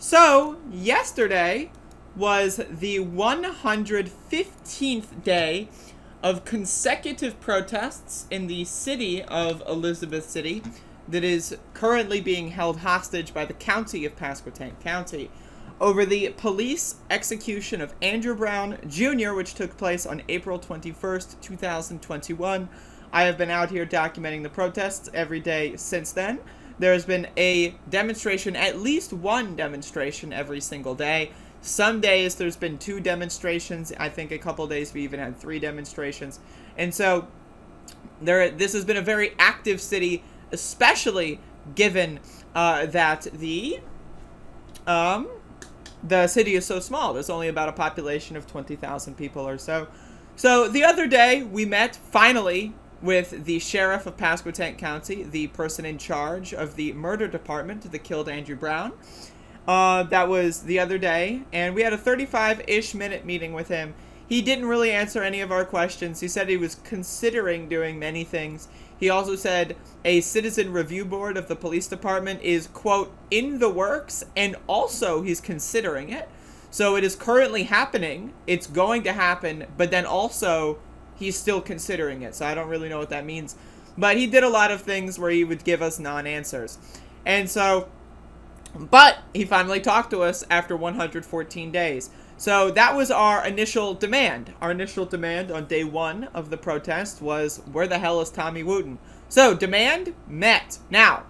So, yesterday was the 115th day of consecutive protests in the city of Elizabeth City that is currently being held hostage by the county of Pasquotank County over the police execution of Andrew Brown Jr., which took place on April 21st, 2021. I have been out here documenting the protests every day since then. There's been a demonstration, at least one demonstration every single day. Some days there's been 2 demonstrations. I think a couple days we even had 3 demonstrations. And so this has been a very active city, especially given that the city is so small. There's only about a population of 20,000 people or so. So the other day we met, finally, with the sheriff of Pasquotank County, the person in charge of the murder department that killed Andrew Brown. That was the other day, and we had a 35-ish minute meeting with him. He didn't really answer any of our questions. He said he was considering doing many things. He also said a citizen review board of the police department is, quote, in the works, and also he's considering it. So it is currently happening. It's going to happen, but then also he's still considering it, so I don't really know what that means. But he did a lot of things where he would give us non-answers. And so, but he finally talked to us after 114 days. So that was our initial demand. Our initial demand on day 1 of the protest was, where the hell is Tommy Wooten? So, demand met. Now,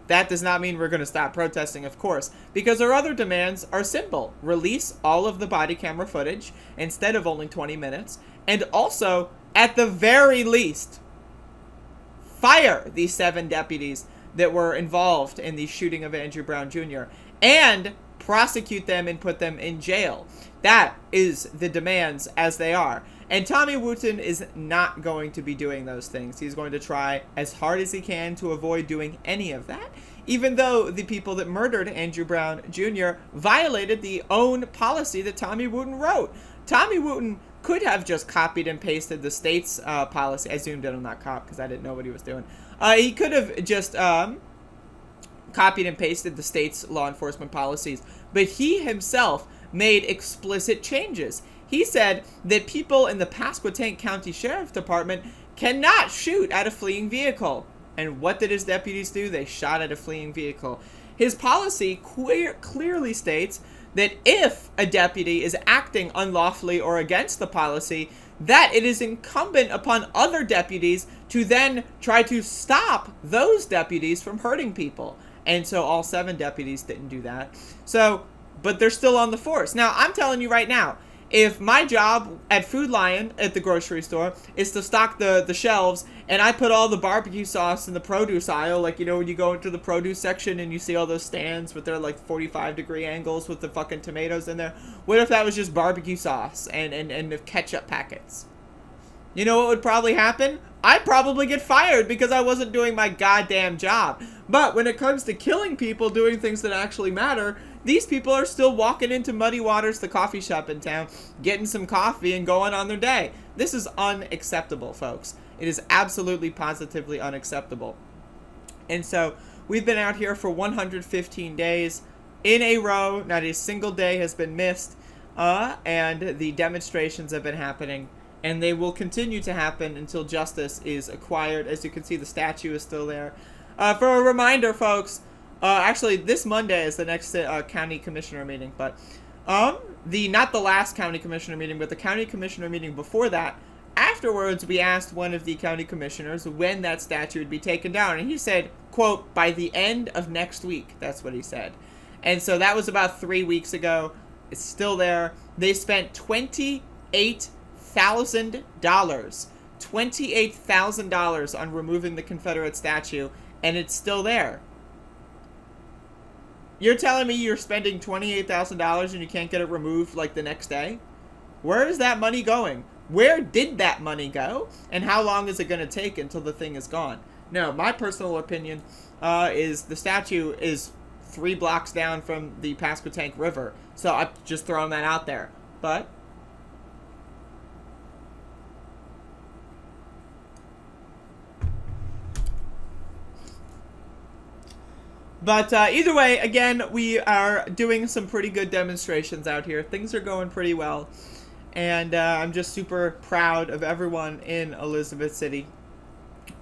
that does not mean we're going to stop protesting, of course, because our other demands are simple. Release all of the body camera footage instead of only 20 minutes. And also, at the very least, fire these 7 deputies that were involved in the shooting of Andrew Brown Jr. and prosecute them and put them in jail. That is the demands as they are. And Tommy Wooten is not going to be doing those things. He's going to try as hard as he can to avoid doing any of that, even though the people that murdered Andrew Brown Jr. violated the own policy that Tommy Wooten wrote. Tommy Wooten could have just copied and pasted the state's policy. I zoomed in on that cop because I didn't know what he was doing. He could have just copied and pasted the state's law enforcement policies, but he himself made explicit changes. He said that people in the Pasquotank County Sheriff's Department cannot shoot at a fleeing vehicle. And what did his deputies do? They shot at a fleeing vehicle. His policy clearly states that if a deputy is acting unlawfully or against the policy, that it is incumbent upon other deputies to then try to stop those deputies from hurting people. And so all 7 deputies didn't do that. So, but they're still on the force. Now, I'm telling you right now, if my job at Food Lion at the grocery store is to stock the shelves, and I put all the barbecue sauce in the produce aisle, like, you know, when you go into the produce section and you see all those stands with their, like, 45-degree angles with the fucking tomatoes in there, what if that was just barbecue sauce and the ketchup packets? You know what would probably happen? I'd probably get fired because I wasn't doing my goddamn job. But when it comes to killing people, doing things that actually matter, these people are still walking into Muddy Waters, the coffee shop in town, getting some coffee and going on their day. This is unacceptable, folks. It is absolutely, positively unacceptable. And so, we've been out here for 115 days in a row. Not a single day has been missed. And the demonstrations have been happening. And they will continue to happen until justice is acquired. As you can see, the statue is still there. For a reminder, folks, actually, this Monday is the next county commissioner meeting. But not the last county commissioner meeting, but the county commissioner meeting before that. Afterwards, we asked one of the county commissioners when that statue would be taken down. And he said, quote, by the end of next week. That's what he said. And so that was about 3 weeks ago. It's still there. They spent $28,000 on removing the Confederate statue, and it's still there. You're telling me you're spending $28,000 and you can't get it removed like the next day? Where is that money going? Where did that money go? And how long is it going to take until the thing is gone? No, my personal opinion is the statue is 3 blocks down from the Pasquotank River. So I'm just throwing that out there. But But either way, again, we are doing some pretty good demonstrations out here. Things are going pretty well. And I'm just super proud of everyone in Elizabeth City,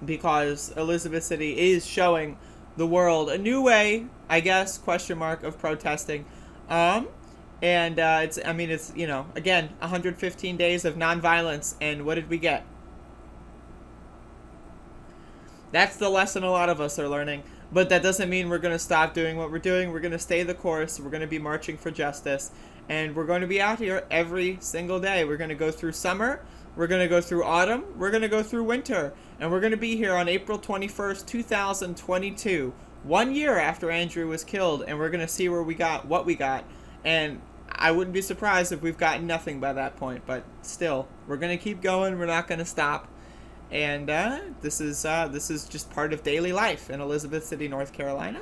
because Elizabeth City is showing the world a new way, I guess, question mark, of protesting. And it's, you know, again, 115 days of nonviolence, and what did we get? That's the lesson a lot of us are learning. But that doesn't mean we're going to stop doing what we're doing. We're going to stay the course. We're going to be marching for justice. And we're going to be out here every single day. We're going to go through summer. We're going to go through autumn. We're going to go through winter. And we're going to be here on April 21st, 2022. 1 year after Andrew was killed. And we're going to see where we got, what we got. And I wouldn't be surprised if we've gotten nothing by that point. But still, we're going to keep going. We're not going to stop. And this is just part of daily life in Elizabeth City, North Carolina.